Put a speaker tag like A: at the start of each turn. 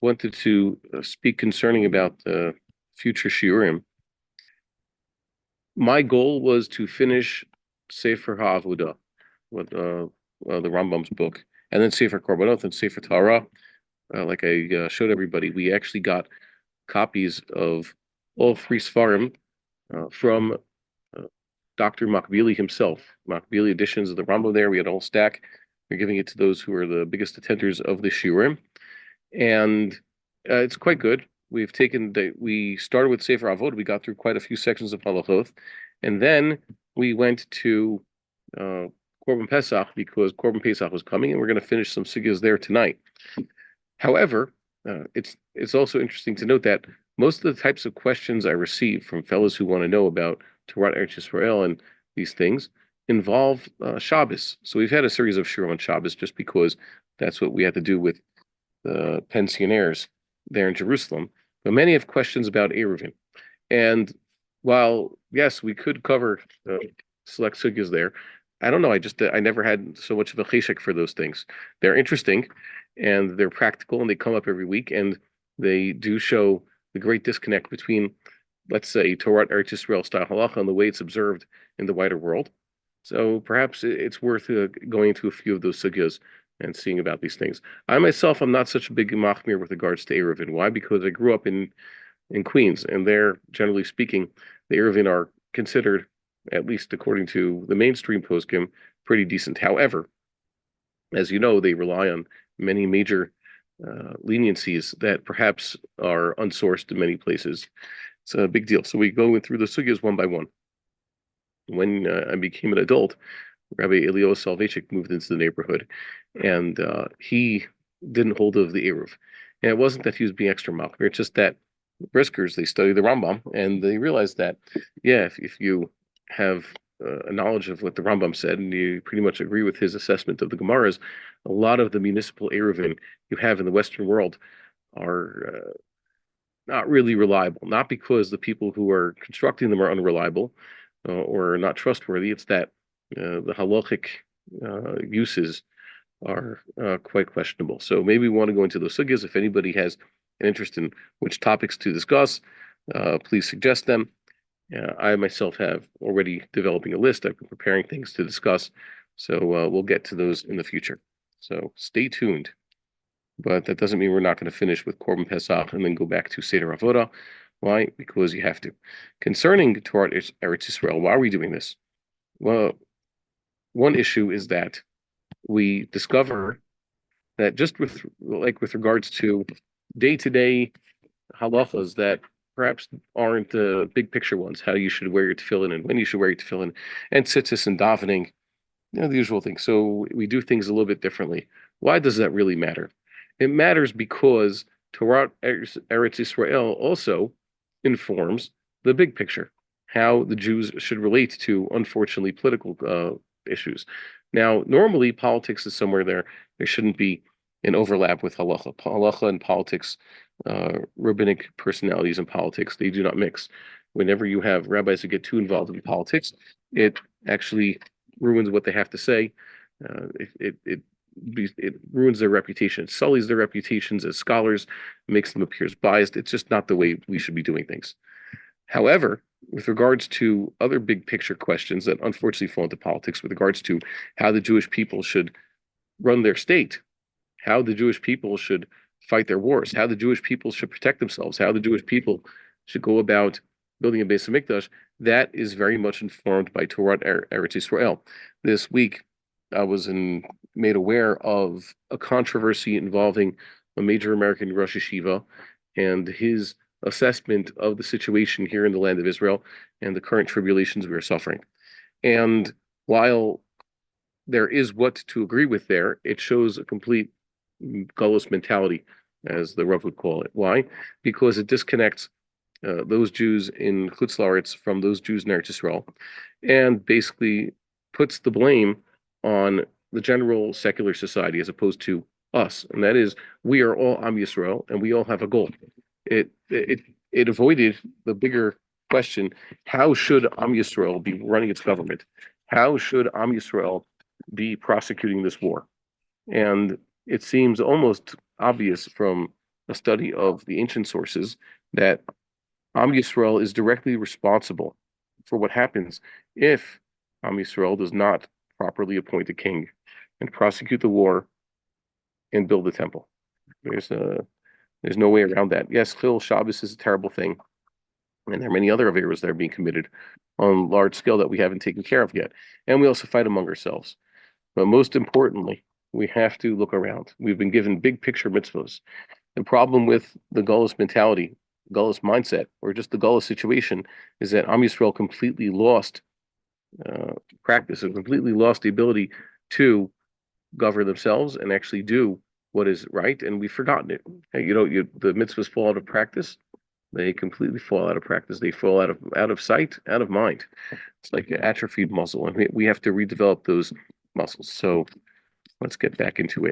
A: wanted to speak concerning about the future shiurim. My goal was to finish Sefer HaAvodah, the Rambam's book, and then Sefer Korbanot and Sefer Torah. Like I showed everybody, we actually got copies of all three Sfarim from Dr. Makbili himself. Makbili editions of the Rambam there. We had a whole stack. We're giving it to those who are the biggest attenders of the shiurim. And it's quite good. We started with Sefer Avod. We got through quite a few sections of halachot, and then we went to Korban Pesach because Korban Pesach was coming, and we're going to finish some sugyas there tonight. However, it's also interesting to note that most of the types of questions I receive from fellows who want to know about Torat Eretz Yisrael and these things involve Shabbos. So we've had a series of shiurim on Shabbos just because that's what we had to do with the pensioners there in Jerusalem, but many have questions about Eruvin. And while, yes, we could cover select sugyas there, I don't know, I never had so much of a cheshek for those things. They're interesting, and they're practical, and they come up every week, and they do show the great disconnect between, let's say, Torah Eretz Yisrael style halakha and the way it's observed in the wider world. So perhaps it's worth going into a few of those sugyas and seeing about these things. I myself, I'm not such a big machmir with regards to Eruvin. Why? Because I grew up in Queens, and there, generally speaking, the Eruvin are considered, at least according to the mainstream poskim, pretty decent. However, as you know, they rely on many major leniencies that perhaps are unsourced in many places. It's a big deal. So we go through the sugyas one by one. When I became an adult, Rabbi Elio Soloveitchik moved into the neighborhood, and he didn't hold of the Eruv. And it wasn't that he was being extra machmir, it's just that briskers, they study the Rambam, and they realized that, yeah, if you have a knowledge of what the Rambam said, and you pretty much agree with his assessment of the Gemaras, a lot of the municipal Eruvin you have in the Western world are not really reliable. Not because the people who are constructing them are unreliable or not trustworthy, it's that the halachic uses are quite questionable. So maybe we want to go into those sugyas. If anybody has an interest in which topics to discuss, please suggest them. I myself have already developing a list. I've been preparing things to discuss. So we'll get to those in the future. So stay tuned. But that doesn't mean we're not going to finish with Korban Pesach and then go back to Seder Avodah. Why? Because you have to. Concerning Torah Eretz Yisrael, why are we doing this? Well, one issue is that we discover that just with regards to day-to-day halachas that perhaps aren't the big picture ones, how you should wear your tefillin and when you should wear your tefillin, and tzitzis and davening, the usual things. So we do things a little bit differently. Why does that really matter? It matters because Torah Eretz Yisrael also informs the big picture, how the Jews should relate to, unfortunately, political issues. Now, normally, politics is somewhere there. There shouldn't be an overlap with halacha. Halacha and politics, rabbinic personalities and politics, they do not mix. Whenever you have rabbis who get too involved in politics, it actually ruins what they have to say. It ruins their reputation. It sullies their reputations as scholars, makes them appear as biased. It's just not the way we should be doing things. However, with regards to other big picture questions that unfortunately fall into politics, with regards to how the Jewish people should run their state, how the Jewish people should fight their wars, how the Jewish people should protect themselves, how the Jewish people should go about building a Beis Hamikdash, that is very much informed by Torah Eretz Yisrael. This week, I was made aware of a controversy involving a major American Rosh Yeshiva and his assessment of the situation here in the land of Israel and the current tribulations we are suffering. And while there is what to agree with there, it shows a complete gullus mentality, as the Rav would call it. Why? Because it disconnects those Jews in Chutz La'aretz from those Jews in Eretz Yisrael, and basically puts the blame on the general secular society as opposed to us. And that is, we are all Am Yisrael, and we all have a goal. It avoided the bigger question: how should Am Yisrael be running its government? How should Am Yisrael be prosecuting this war? And it seems almost obvious from a study of the ancient sources that Am Yisrael is directly responsible for what happens if Am Yisrael does not properly appoint a king and prosecute the war and build the temple. There's no way around that. Yes, Chil Shabbos is a terrible thing, and there are many other averos that are being committed on large scale that we haven't taken care of yet. And we also fight among ourselves. But most importantly, we have to look around. We've been given big picture mitzvahs. The problem with the Gullus mentality, Gullus mindset, or just the Gullus situation is that Am Yisrael completely lost practice and completely lost the ability to govern themselves and actually do what is right, and we've forgotten it. The mitzvahs fall out of practice. They completely fall out of practice. They fall out of sight, out of mind. It's like an atrophied muscle, and we have to redevelop those muscles. So let's get back into it.